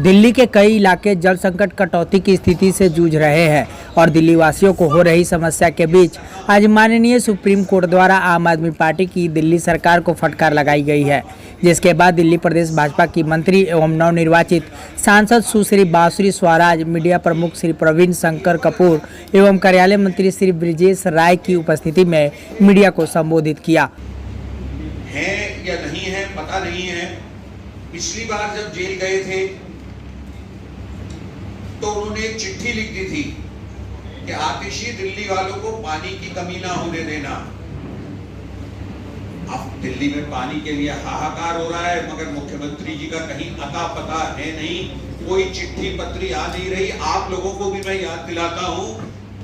दिल्ली के कई इलाके जल संकट कटौती की स्थिति से जूझ रहे हैं और दिल्ली वासियों को हो रही समस्या के बीच आज माननीय सुप्रीम कोर्ट द्वारा आम आदमी पार्टी की दिल्ली सरकार को फटकार लगाई गई है, जिसके बाद दिल्ली प्रदेश भाजपा की मंत्री एवं नवनिर्वाचित सांसद सुश्री बांसुरी स्वराज, मीडिया प्रमुख श्री प्रवीण शंकर कपूर एवं कार्यालय मंत्री श्री ब्रिजेश राय की उपस्थिति में मीडिया को संबोधित किया। है या नहीं है पता नहीं है। पिछली बार जब जेल गए थे तो उन्होंने एक चिट्ठी लिख दी थी कि आतिशी दिल्ली वालों को पानी की कमी ना होने देना। अब दिल्ली में पानी के लिए हाहाकार हो रहा है, मगर मुख्यमंत्री जी का कहीं अता पता है नहीं, कोई चिट्ठी पत्री आ नहीं रही। आप लोगों को भी मैं याद दिलाता हूं,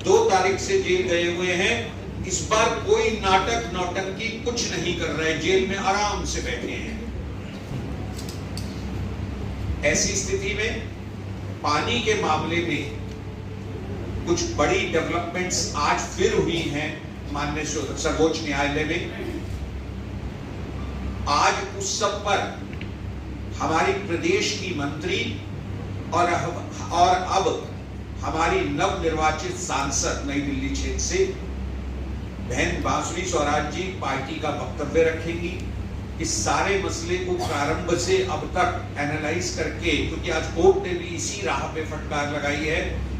2 तारीख से जेल गए हुए हैं। इस बार कोई नाटक नौटंकी कुछ नहीं कर रहे, जेल में आराम से बैठे हैं। ऐसी स्थिति में पानी के मामले में कुछ बड़ी डेवलपमेंट्स आज फिर हुई हैं माननीय सर्वोच्च न्यायालय में। आज उस सब पर हमारी प्रदेश की मंत्री और अब हमारी नवनिर्वाचित सांसद नई दिल्ली क्षेत्र से बहन बांसुरी स्वराज जी पार्टी का वक्तव्य रखेंगी। इस सारे मसले को प्रारंभ से अब तक एनालाइज करके, क्योंकि आज कोर्ट ने भी इसी राह पे फटकार लगाई है,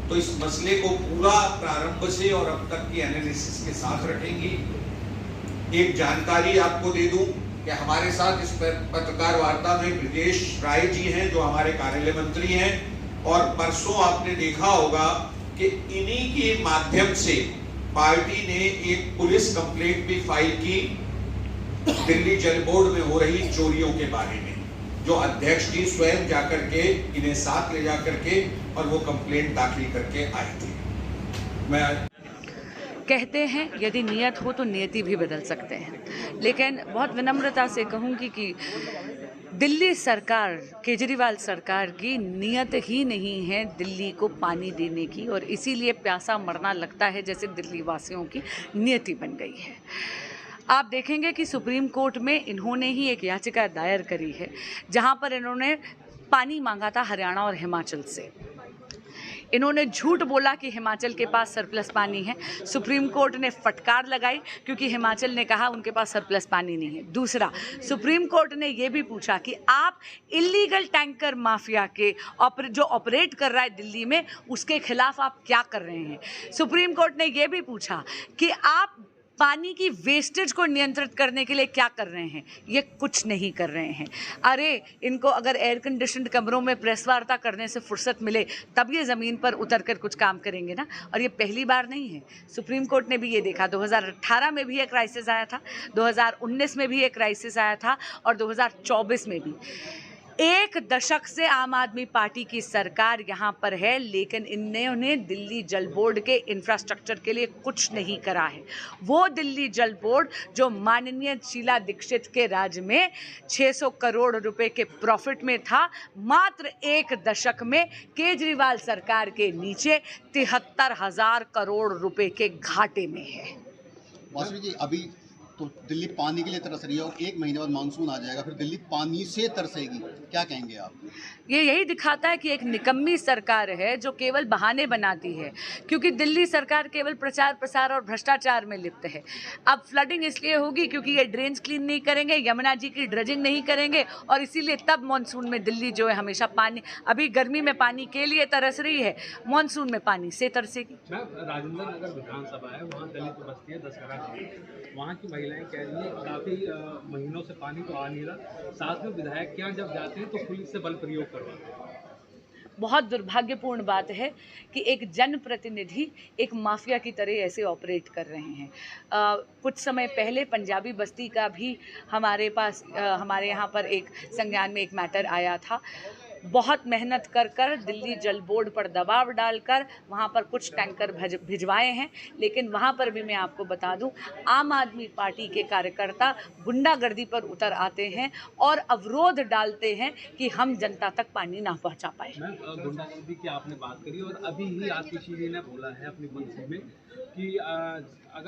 तो इस मसले को पूरा प्रारंभ से और अब तक की एनालिसिस के साथ रखेंगी। एक जानकारी आपको दे दूं कि हमारे साथ इस पत्रकार वार्ता में ब्रिजेश राय जी हैं जो हमारे कार्यालय मंत्री हैं, और परसों आपने देखा होगा कि इन्हीं के माध्यम से पार्टी ने एक पुलिस कंप्लेंट भी फाइल की दिल्ली जल बोर्ड में हो रही चोरियों के बारे में, जो अध्यक्ष जी स्वयं जाकर के इन्हें साथ ले जाकर के और वो कंप्लेंट दाखिल करके आई थी। मैं कहते हैं यदि नियत हो तो नियति भी बदल सकते हैं, लेकिन बहुत विनम्रता से कहूँगी कि दिल्ली सरकार, केजरीवाल सरकार की नियत ही नहीं है दिल्ली को पानी देने की, और इसीलिए प्यासा मरना लगता है जैसे दिल्ली वासियों की नियति बन गई है। आप देखेंगे कि सुप्रीम कोर्ट में इन्होंने ही एक याचिका दायर करी है जहां पर इन्होंने पानी मांगा था हरियाणा और हिमाचल से। इन्होंने झूठ बोला कि हिमाचल के पास सरप्लस पानी है। सुप्रीम कोर्ट ने फटकार लगाई क्योंकि हिमाचल ने कहा उनके पास सरप्लस पानी नहीं है। दूसरा, सुप्रीम कोर्ट ने यह भी पूछा कि आप इलीगल टैंकर माफिया के जो ऑपरेट कर रहा है दिल्ली में, उसके खिलाफ आप क्या कर रहे हैं। सुप्रीम कोर्ट ने यह भी पूछा कि आप पानी की वेस्टेज को नियंत्रित करने के लिए क्या कर रहे हैं। ये कुछ नहीं कर रहे हैं। अरे इनको अगर एयर कंडीशनड कमरों में प्रेस वार्ता करने से फुर्सत मिले तब ये ज़मीन पर उतर कर कुछ काम करेंगे ना। और ये पहली बार नहीं है, सुप्रीम कोर्ट ने भी ये देखा। 2018 में भी एक क्राइसिस आया था, 2019 में भी एक क्राइसिस आया था, और 2024 में भी। 1 दशक से आम आदमी पार्टी की सरकार यहाँ पर है, लेकिन इन्होंने दिल्ली जल बोर्ड के इंफ्रास्ट्रक्चर के लिए कुछ नहीं करा है। वो दिल्ली जल बोर्ड जो माननीय शीला दीक्षित के राज में 600 करोड़ रुपए के प्रॉफिट में था, मात्र 1 दशक में केजरीवाल सरकार के नीचे 73,000 करोड़ रुपए के घाटे में है। बांसुरी जी, अभी तो दिल्ली पानी के लिए तरस रही है और 1 महीने बाद मानसून आ जाएगा, फिर दिल्ली पानी से तरसेगी, क्या कहेंगे आप? ये यही दिखाता है कि एक निकम्मी सरकार है जो केवल बहाने बनाती है, क्योंकि दिल्ली सरकार केवल प्रचार प्रसार और भ्रष्टाचार में लिप्त है। अब फ्लडिंग इसलिए होगी क्योंकि ये ड्रेन्स क्लीन नहीं करेंगे, यमुना जी की ड्रेजिंग नहीं करेंगे, और इसीलिए तब मानसून में दिल्ली जो है हमेशा पानी, अभी गर्मी में पानी के लिए तरस रही है, मानसून में पानी से तरसेगी। राजेंद्र नगर विधानसभा है, वहाँ दलित बस्ती है दशहरा, वहाँ की महिलाएं कह रही हैं काफ़ी महीनों से पानी तो आ नहीं रहा, साथ में विधायक क्या जब जाते हैं तो पुलिस से बल प्रयोग करवाते हैं। बहुत दुर्भाग्यपूर्ण बात है कि एक जनप्रतिनिधि एक माफिया की तरह ऐसे ऑपरेट कर रहे हैं। कुछ समय पहले पंजाबी बस्ती का भी हमारे पास हमारे यहाँ पर एक संज्ञान में एक मैटर आया था। बहुत मेहनत कर दिल्ली जल बोर्ड पर दबाव डालकर वहाँ पर कुछ टैंकर भिजवाए हैं, लेकिन वहाँ पर भी मैं आपको बता दूं, आम आदमी पार्टी के कार्यकर्ता गुंडागर्दी पर उतर आते हैं और अवरोध डालते हैं कि हम जनता तक पानी ना पहुँचा पाए। गुंडागर्दी की आपने बात करी, और अभी ही आतिशी जी ने बोला है अपनी पंक्ति में कि अगर